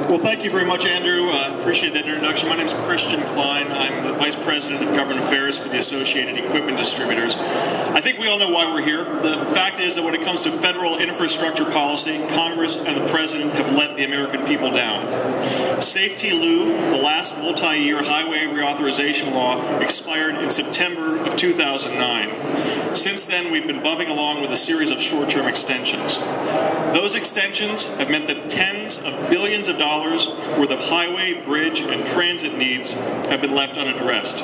Well, thank you very much, Andrew. Appreciate that introduction. My name is Klein. I'm the Vice President of Government Affairs for the Associated Equipment Distributors. I think we all know why we're here. The fact is that when it comes to federal infrastructure policy, Congress and the President have let the American people down. Safety Lou, the last multi-year highway reauthorization law, expired in September of 2009. Since then, we've been bumping along with a series of short-term extensions. Those extensions have meant that tens of billions of dollars worth of highway, bridge, and transit needs have been left unaddressed.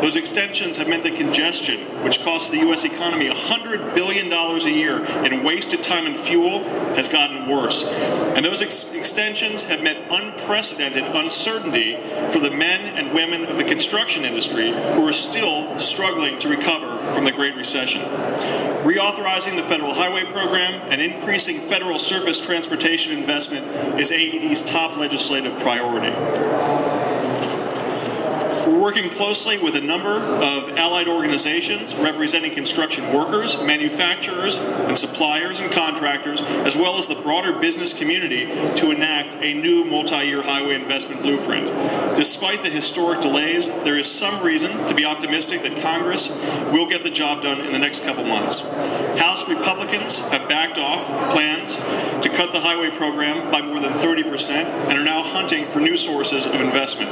Those extensions have meant that congestion, which costs the U.S. economy $100 billion a year in wasted time and fuel, has gotten worse. And those extensions have meant unprecedented uncertainty for the men and women of the construction industry who are still struggling to recover from the Great Recession. Reauthorizing the Federal Highway Program and increasing federal surface transportation investment is AED's top legislative priority. We're working closely with a number of allied organizations representing construction workers, manufacturers, and suppliers and contractors, as well as the broader business community, to enact a new multi-year highway investment blueprint. Despite the historic delays, there is some reason to be optimistic that Congress will get the job done in the next couple months. House Republicans have backed off plans to cut the highway program by more than 30% and are now hunting for new sources of investment.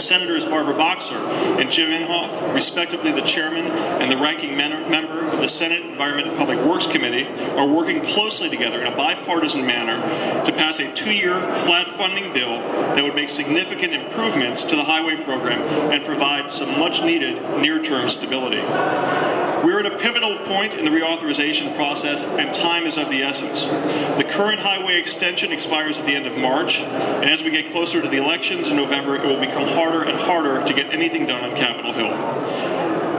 Senators Barbara Boxer and Jim Inhofe, respectively the chairman and the ranking member of the Senate Environment and Public Works Committee, are working closely together in a bipartisan manner to pass a 2-year flat funding bill that would make significant improvements to the highway program and provide some much-needed near-term stability. We're at a pivotal point in the reauthorization process, and time is of the essence. The current highway extension expires at the end of March, and as we get closer to the elections in November, it will become harder and harder to get anything done on Capitol Hill.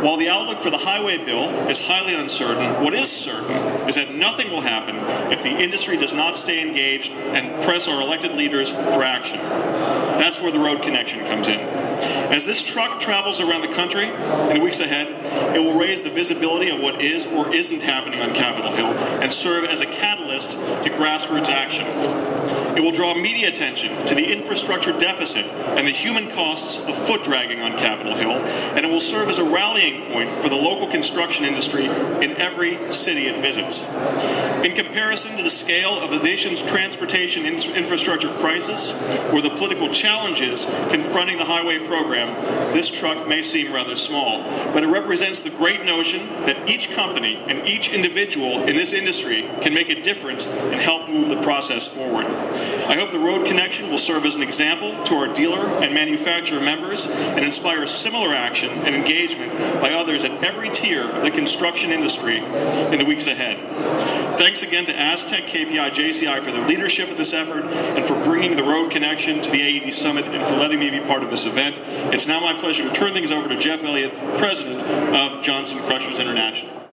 While the outlook for the highway bill is highly uncertain, what is certain is that nothing will happen if the industry does not stay engaged and press our elected leaders for action. That's where the road connection comes in. As this truck travels around the country in the weeks ahead, it will raise the visibility of what is or isn't happening on Capitol Hill and serve as a catalyst to grassroots action. It will draw media attention to the infrastructure deficit and the human costs of foot dragging on Capitol Hill, and it will serve as a rallying point for the local construction industry in every city it visits. In comparison to the scale of the nation's transportation infrastructure crisis or the political challenges confronting the highway program, this truck may seem rather small, but it represents the great notion that each company and each individual in this industry can make a difference and help move the process forward. I hope the road connection will serve as an example to our dealer and manufacturer members and inspire similar action and engagement by others at every tier of the construction industry in the weeks ahead. Thanks again to Aztec KPI-JCI for their leadership of this effort and for bringing the road connection to the AED Summit and for letting me be part of this event. It's now my pleasure to turn things over to Jeff Elliott, President of Johnson Crushers International.